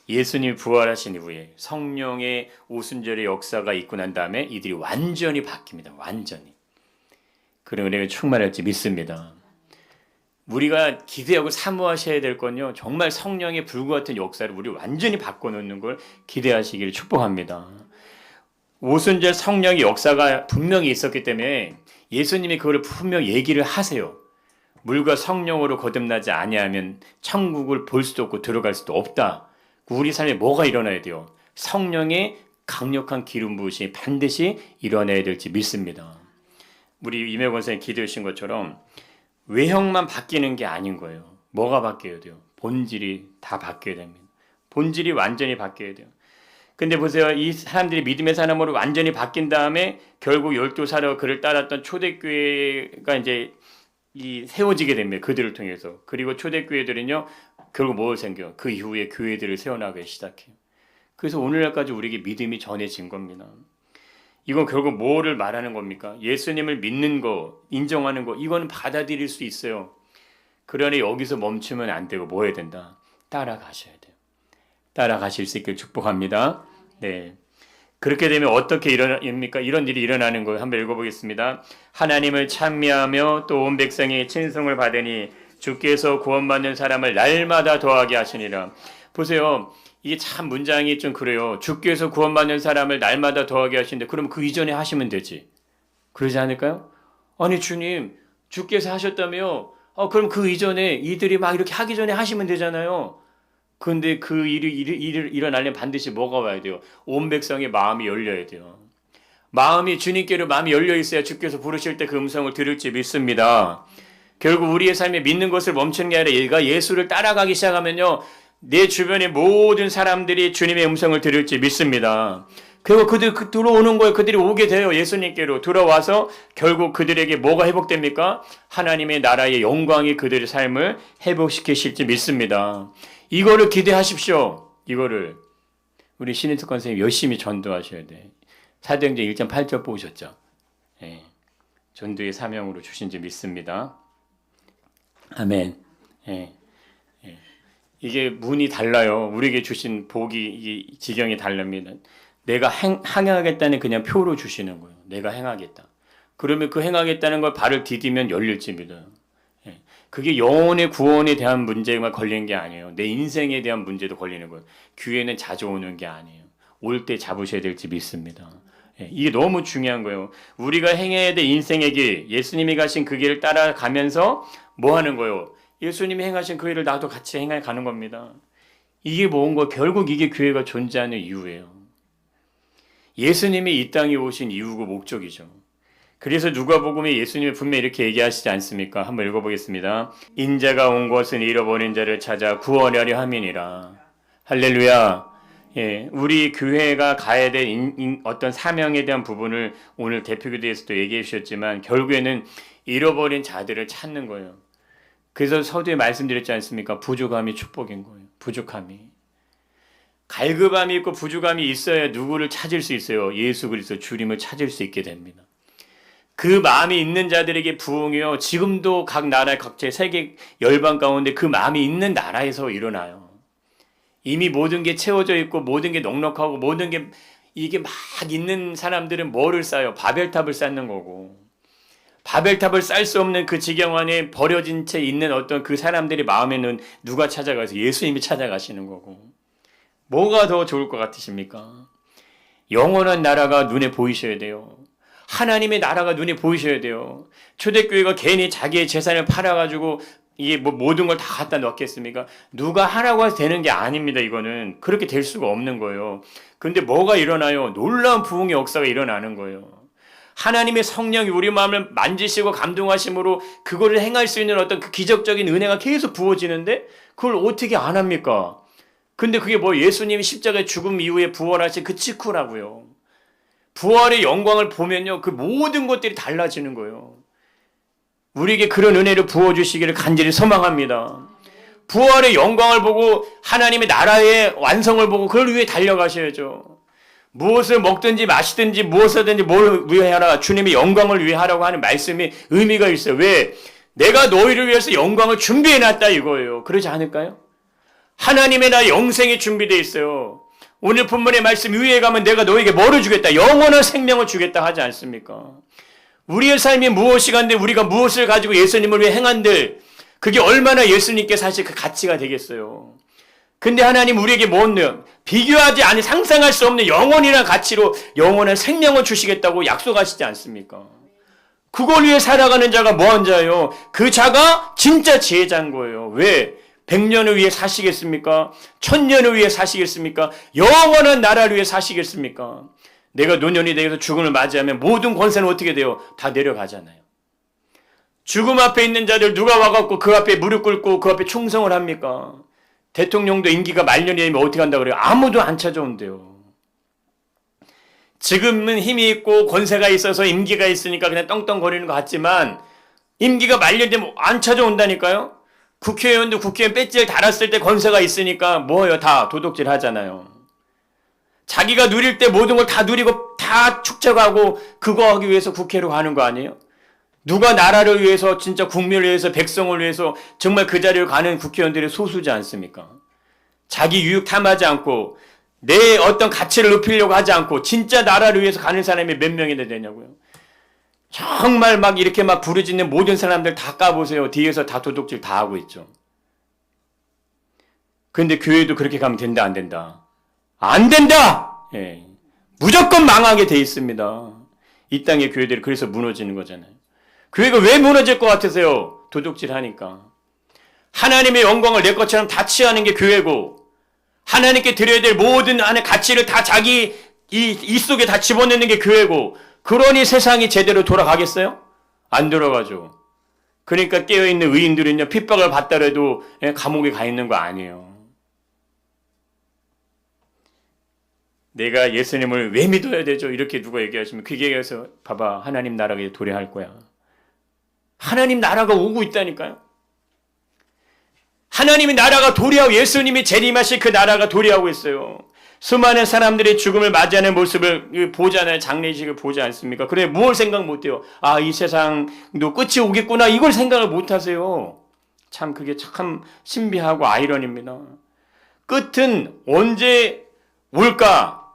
예수님이 부활하신 이후에 성령의 오순절의 역사가 있고 난 다음에 이들이 완전히 바뀝니다. 완전히. 그런 은혜가 충만할지 믿습니다. 우리가 기대하고 사모하셔야 될 건요. 정말 성령의 불과 같은 역사를 우리 완전히 바꿔놓는 걸 기대하시기를 축복합니다. 오순절 성령의 역사가 분명히 있었기 때문에 예수님이 그걸 분명히 얘기를 하세요. 물과 성령으로 거듭나지 아니하면 천국을 볼 수도 없고 들어갈 수도 없다. 우리 삶에 뭐가 일어나야 돼요? 성령의 강력한 기름 부으심이 반드시 일어나야 될지 믿습니다. 우리 임혜권 선생님 기도해 주신 것처럼 외형만 바뀌는 게 아닌 거예요. 뭐가 바뀌어야 돼요? 본질이 다 바뀌어야 됩니다. 본질이 완전히 바뀌어야 돼요. 근데 보세요. 이 사람들이 믿음의 사람으로 완전히 바뀐 다음에 결국 12사도가 그를 따랐던 초대교회가 이제 세워지게 됩니다. 그들을 통해서. 그리고 초대교회들은요. 결국 뭘 생겨요? 그 이후에 교회들을 세워나가기 시작해요. 그래서 오늘날까지 우리에게 믿음이 전해진 겁니다. 이건 결국 뭐를 말하는 겁니까? 예수님을 믿는 거, 인정하는 거, 이거는 받아들일 수 있어요. 그러니 여기서 멈추면 안 되고 뭐 해야 된다? 따라가셔야 돼요. 따라가실 수 있길 축복합니다. 네. 그렇게 되면 어떻게 일어납니까? 이런 일이 일어나는 거예요. 한번 읽어보겠습니다. 하나님을 찬미하며 또 온 백성이 친송을 받으니 주께서 구원받는 사람을 날마다 더하게 하시니라. 보세요. 이게 참 문장이 좀 그래요. 주께서 구원받는 사람을 날마다 더하게 하시는데 그럼 그 이전에 하시면 되지. 그러지 않을까요? 아니 주님 주께서 하셨다며 그럼 그 이전에 이들이 막 이렇게 하기 전에 하시면 되잖아요. 그런데 그 일이 일어나려면 반드시 뭐가 와야 돼요? 온 백성의 마음이 열려야 돼요. 마음이 주님께로 마음이 열려 있어야 주께서 부르실 때 그 음성을 들을지 믿습니다. 결국 우리의 삶에 믿는 것을 멈추는 게 아니라 얘가 예수를 따라가기 시작하면요. 내 주변의 모든 사람들이 주님의 음성을 들을지 믿습니다. 그리고 그들 들어오는 거예요. 그들이 오게 돼요. 예수님께로 들어와서 결국 그들에게 뭐가 회복됩니까? 하나님의 나라의 영광이 그들의 삶을 회복시키실지 믿습니다. 이거를 기대하십시오. 이거를 우리 신인특 선생님 열심히 전도하셔야 돼. 사도행전 1장 8절 보셨죠? 예. 전도의 사명으로 주신지 믿습니다. 아멘. 예. 이게 문이 달라요. 우리에게 주신 복이 이 지경이 다릅니다. 내가 행하겠다는 그냥 표로 주시는 거예요. 내가 행하겠다. 그러면 그 행하겠다는 걸 발을 디디면 열릴지 믿어요. 그게 영혼의 구원에 대한 문제만 걸리는 게 아니에요. 내 인생에 대한 문제도 걸리는 거예요. 교회는 자주 오는 게 아니에요. 올 때 잡으셔야 될지 믿습니다. 이게 너무 중요한 거예요. 우리가 행해야 될 인생의 길, 예수님이 가신 그 길을 따라가면서 뭐 하는 거예요? 예수님이 행하신 그 길을 나도 같이 행해 가는 겁니다. 이게 뭔 거? 결국 이게 교회가 존재하는 이유예요. 예수님이 이 땅에 오신 이유고 목적이죠. 그래서 누가복음에 예수님이 분명히 이렇게 얘기하시지 않습니까? 한번 읽어보겠습니다. 인자가 온 것은 잃어버린 자를 찾아 구원하려 함이니라. 할렐루야. 우리 교회가 가야 될 어떤 사명에 대한 부분을 오늘 대표기도에서도 얘기해 주셨지만 결국에는 잃어버린 자들을 찾는 거예요. 그래서 서두에 말씀드렸지 않습니까? 부족함이 축복인 거예요. 부족함이. 갈급함이 있고 부족함이 있어야 누구를 찾을 수 있어요. 예수 그리스도 주님을 찾을 수 있게 됩니다. 그 마음이 있는 자들에게 부흥이요. 지금도 각 나라 각처의 세계 열방 가운데 그 마음이 있는 나라에서 일어나요. 이미 모든 게 채워져 있고 모든 게 넉넉하고 모든 게 이게 막 있는 사람들은 뭐를 쌓아요? 바벨탑을 쌓는 거고. 바벨탑을 쌓을 수 없는 그 지경 안에 버려진 채 있는 어떤 그 사람들의 마음에는 누가 찾아가서 예수님이 찾아가시는 거고. 뭐가 더 좋을 것 같으십니까? 영원한 나라가 눈에 보이셔야 돼요. 하나님의 나라가 눈에 보이셔야 돼요. 초대교회가 괜히 자기의 재산을 팔아가지고 이게 뭐 모든 걸 다 갖다 넣겠습니까? 누가 하라고 해서 되는 게 아닙니다. 이거는 그렇게 될 수가 없는 거예요. 그런데 뭐가 일어나요? 놀라운 부흥의 역사가 일어나는 거예요. 하나님의 성령이 우리 마음을 만지시고 감동하심으로 그거를 행할 수 있는 어떤 그 기적적인 은혜가 계속 부어지는데 그걸 어떻게 안 합니까? 근데 그게 뭐 예수님이 십자가의 죽음 이후에 부활하신 그 직후라고요. 부활의 영광을 보면요. 그 모든 것들이 달라지는 거예요. 우리에게 그런 은혜를 부어주시기를 간절히 소망합니다. 부활의 영광을 보고 하나님의 나라의 완성을 보고 그걸 위해 달려가셔야죠. 무엇을 먹든지 마시든지 무엇을 하든지 뭘 위해 하라. 주님의 영광을 위해 하라고 하는 말씀이 의미가 있어요. 왜? 내가 너희를 위해서 영광을 준비해놨다 이거예요. 그러지 않을까요? 하나님의 나라의 영생이 준비되어 있어요. 오늘 본문의 말씀 위에 가면 내가 너에게 뭐를 주겠다? 영원한 생명을 주겠다 하지 않습니까? 우리의 삶이 무엇이 간데 우리가 무엇을 가지고 예수님을 위해 행한들 그게 얼마나 예수님께 사실 그 가치가 되겠어요. 근데 하나님 우리에게 뭔데요? 비교하지 않은 상상할 수 없는 영원이라는 가치로 영원한 생명을 주시겠다고 약속하시지 않습니까? 그걸 위해 살아가는 자가 뭐한 자예요? 그 자가 진짜 지혜자인 거예요. 왜? 100년을 위해 사시겠습니까? 1000년을 위해 사시겠습니까? 영원한 나라를 위해 사시겠습니까? 내가 노년이 되어서 죽음을 맞이하면 모든 권세는 어떻게 돼요? 다 내려가잖아요. 죽음 앞에 있는 자들 누가 와갖고 그 앞에 무릎 꿇고 그 앞에 충성을 합니까? 대통령도 임기가 말년이 되면 어떻게 한다고 그래요? 아무도 안 찾아온대요. 지금은 힘이 있고 권세가 있어서 임기가 있으니까 그냥 떵떵거리는 것 같지만 임기가 말년되면 안 찾아온다니까요? 국회의원도 국회의원 배지를 달았을 때 권세가 있으니까 뭐예요? 다 도둑질 하잖아요. 자기가 누릴 때 모든 걸 다 누리고 다 축적하고 그거 하기 위해서 국회로 가는 거 아니에요? 누가 나라를 위해서 진짜 국민을 위해서 백성을 위해서 정말 그 자리를 가는 국회의원들이 소수지 않습니까? 자기 유익 탐하지 않고 내 어떤 가치를 높이려고 하지 않고 진짜 나라를 위해서 가는 사람이 몇 명이나 되냐고요. 정말 막 이렇게 막 부르짖는 모든 사람들 다 까보세요. 뒤에서 다 도둑질 다 하고 있죠. 그런데 교회도 그렇게 가면 된다 안 된다? 안 된다! 예. 무조건 망하게 돼 있습니다. 이 땅의 교회들이 그래서 무너지는 거잖아요. 교회가 왜 무너질 것 같으세요? 도둑질 하니까. 하나님의 영광을 내 것처럼 다 취하는 게 교회고 하나님께 드려야 될 모든 안의 가치를 다 자기 이 속에 다 집어넣는 게 교회고 그러니 세상이 제대로 돌아가겠어요? 안 돌아가죠. 그러니까 깨어있는 의인들은요 핍박을 받더라도 감옥에 가 있는 거 아니에요. 내가 예수님을 왜 믿어야 되죠? 이렇게 누가 얘기하시면 그게 얘기해서 봐봐 하나님 나라가 도래할 거야. 하나님 나라가 오고 있다니까요. 하나님의 나라가 도래하고 예수님이 재림하실 그 나라가 도래하고 있어요. 수많은 사람들이 죽음을 맞이하는 모습을 보잖아요. 장례식을 보지 않습니까? 그래 뭘 생각 못해요? 아, 이 세상도 끝이 오겠구나 이걸 생각을 못하세요. 참 그게 참 신비하고 아이러니입니다. 끝은 언제 올까?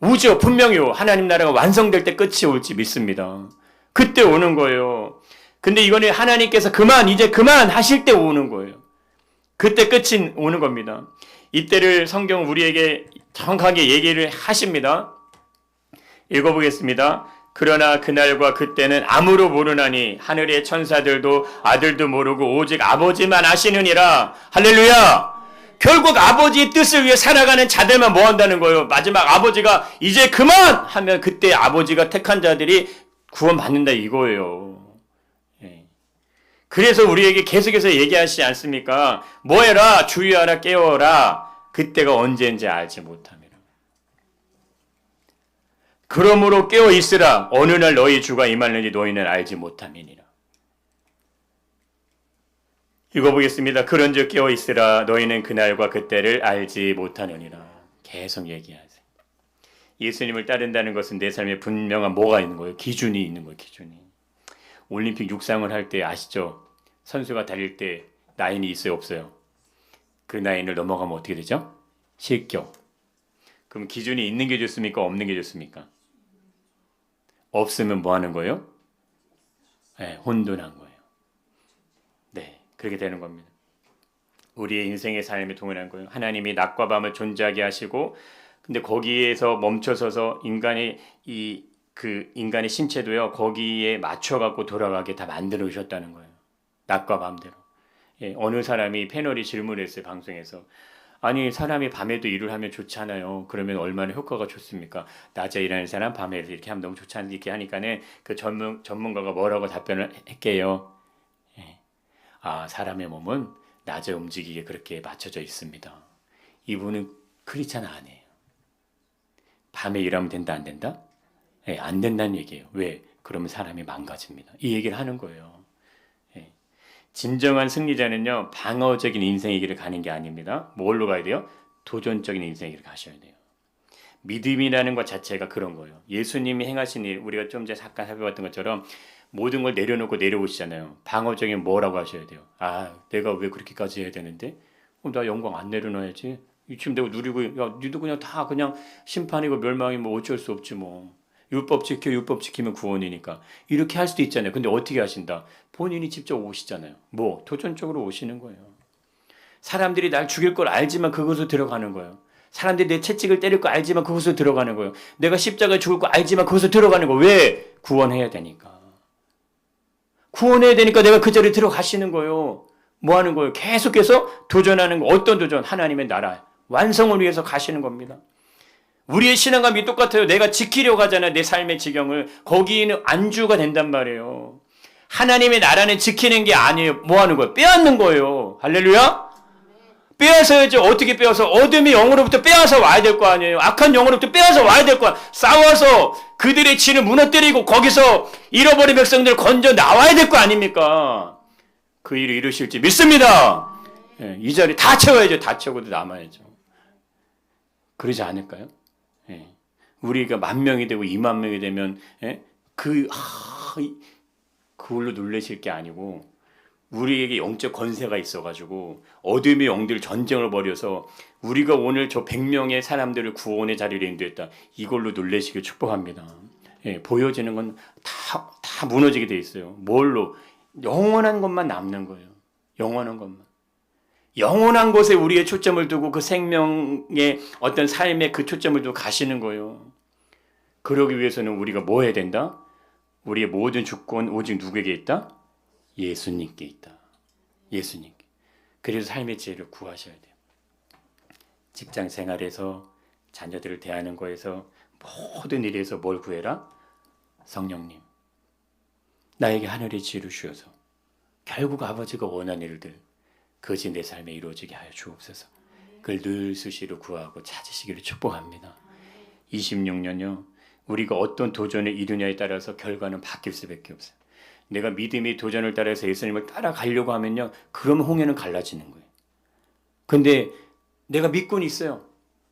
오죠. 분명히요. 하나님 나라가 완성될 때 끝이 올지 믿습니다. 그때 오는 거예요. 근데 이거는 하나님께서 이제 그만 하실 때 오는 거예요. 그때 끝이 오는 겁니다. 이때를 성경 우리에게 정확하게 얘기를 하십니다. 읽어보겠습니다. 그러나 그날과 그때는 아무로 모르나니 하늘의 천사들도 아들도 모르고 오직 아버지만 아시느니라. 할렐루야. 결국 아버지의 뜻을 위해 살아가는 자들만 뭐 한다는 거예요. 마지막 아버지가 이제 그만 하면 그때 아버지가 택한 자들이 구원받는다 이거예요. 그래서 우리에게 계속해서 얘기하시지 않습니까? 뭐해라 주의하라 깨어라 그때가 언제인지 알지 못함이라. 그러므로 깨어 있으라 어느 날 너희 주가 임하는지 너희는 알지 못함이니라. 읽어보겠습니다. 그런즉 깨어 있으라 너희는 그날과 그때를 알지 못하느니라. 계속 얘기하세요. 예수님을 따른다는 것은 내 삶에 분명한 뭐가 있는 거예요? 기준이 있는 거예요. 기준이. 올림픽 육상을 할 때 아시죠? 선수가 달릴 때 라인이 있어요? 없어요? 그 라인을 넘어가면 어떻게 되죠? 실격. 그럼 기준이 있는 게 좋습니까? 없는 게 좋습니까? 없으면 뭐 하는 거예요? 네, 혼돈한 거예요. 네, 그렇게 되는 겁니다. 우리의 인생의 삶에 동일한 거예요. 하나님이 낮과 밤을 존재하게 하시고 근데 거기에서 멈춰서서 인간의 인간의 신체도요 거기에 맞춰갖고 돌아가게 다 만들어 주셨다는 거예요. 낮과 밤대로. 어느 사람이 패널이 질문했어요 방송에서. 아니 사람이 밤에도 일을 하면 좋잖아요. 그러면 얼마나 효과가 좋습니까? 낮에 일하는 사람 밤에 이렇게 하면 너무 좋지 않게 하니까는 그 전문가가 뭐라고 답변을 했게요. 아 사람의 몸은 낮에 움직이게 그렇게 맞춰져 있습니다. 이분은 크리스찬 아니에요. 밤에 일하면 된다 안 된다? 안 된다는 얘기예요. 왜? 그러면 사람이 망가집니다. 이 얘기를 하는 거예요. 진정한 승리자는요 방어적인 인생의 길을 가는 게 아닙니다. 뭘로 가야 돼요? 도전적인 인생의 길을 가셔야 돼요. 믿음이라는 것 자체가 그런 거예요. 예수님이 행하신 일 우리가 좀 전에 잠깐 살펴봤던 것처럼 모든 걸 내려놓고 내려오시잖아요. 방어적인 뭐라고 하셔야 돼요? 아 내가 왜 그렇게까지 해야 되는데? 나 영광 안 내려놔야지. 지금 내가 누리고 야 니도 그냥 다 그냥 심판이고 멸망이 뭐 어쩔 수 없지 뭐. 율법 지키면 구원이니까. 이렇게 할 수도 있잖아요. 근데 어떻게 하신다? 본인이 직접 오시잖아요. 뭐? 도전적으로 오시는 거예요. 사람들이 날 죽일 걸 알지만 그것으로 들어가는 거예요. 사람들이 내 채찍을 때릴 거 알지만 그것으로 들어가는 거예요. 내가 십자가에 죽을 거 알지만 그것으로 들어가는 거예요. 왜? 구원해야 되니까. 구원해야 되니까 내가 그 자리에 들어가시는 거예요. 뭐 하는 거예요? 계속해서 도전하는 거. 어떤 도전? 하나님의 나라. 완성을 위해서 가시는 겁니다. 우리의 신앙감이 똑같아요. 내가 지키려고 하잖아요. 내 삶의 지경을. 거기는 안주가 된단 말이에요. 하나님의 나라는 지키는 게 아니에요. 뭐 하는 거예요? 빼앗는 거예요. 할렐루야? 빼앗아야죠. 어떻게 빼앗아? 어둠의 영으로부터 빼앗아 와야 될 거 아니에요. 악한 영으로부터 빼앗아 와야 될 거야. 싸워서 그들의 진을 무너뜨리고 거기서 잃어버린 백성들을 건져 나와야 될 거 아닙니까? 그 일을 이루실지 믿습니다. 이 자리 다 채워야죠. 다 채우고도 남아야죠. 그러지 않을까요? 우리가 10,000명이 되고 20,000명이 되면 그걸로 놀라실 게 아니고 우리에게 영적 권세가 있어가지고 어둠의 영들 전쟁을 벌여서 우리가 오늘 저 100명의 사람들을 구원의 자리로 인도했다. 이걸로 놀라시길 축복합니다. 보여지는 건 다 무너지게 돼 있어요. 뭘로? 영원한 것만 남는 거예요. 영원한 것만. 영원한 곳에 우리의 초점을 두고 그 생명의 어떤 삶의 그 초점을 두고 가시는 거예요. 그러기 위해서는 우리가 뭐 해야 된다? 우리의 모든 주권 오직 누구에게 있다? 예수님께 있다. 예수님께. 그래서 삶의 지혜를 구하셔야 돼요. 직장 생활에서 자녀들을 대하는 거에서 모든 일에서 뭘 구해라? 성령님. 나에게 하늘의 지혜를 주셔서 결국 아버지가 원하는 일들 그것이 내 삶에 이루어지게 하여 주옵소서. 그걸 늘 수시로 구하고 찾으시기를 축복합니다. 26년요. 우리가 어떤 도전을 이루냐에 따라서 결과는 바뀔 수밖에 없어요. 내가 믿음의 도전을 따라서 예수님을 따라가려고 하면요. 그러면 홍해는 갈라지는 거예요. 근데 내가 믿고는 있어요.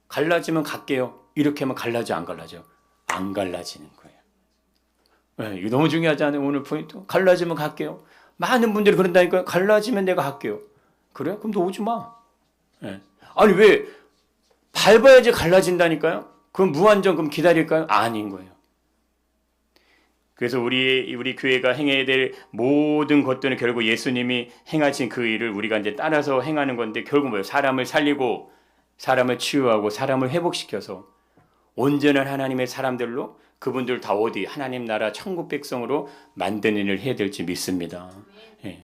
갈라지면 갈게요. 이렇게 하면 갈라져 안 갈라져? 안 갈라지는 거예요. 이거 너무 중요하지 않아요? 오늘 포인트. 갈라지면 갈게요. 많은 분들이 그런다니까요. 갈라지면 내가 갈게요. 그래? 그럼 너 오지 마. 아니 왜? 밟아야지 갈라진다니까요. 그럼 무한정 그럼 기다릴까요? 아닌 거예요. 그래서 우리 교회가 행해야 될 모든 것들은 결국 예수님이 행하신 그 일을 우리가 이제 따라서 행하는 건데, 결국 뭐예요? 사람을 살리고 사람을 치유하고 사람을 회복시켜서 온전한 하나님의 사람들로 그분들 다 어디 하나님 나라 천국 백성으로 만드는 일을 해야 될지 믿습니다. 예.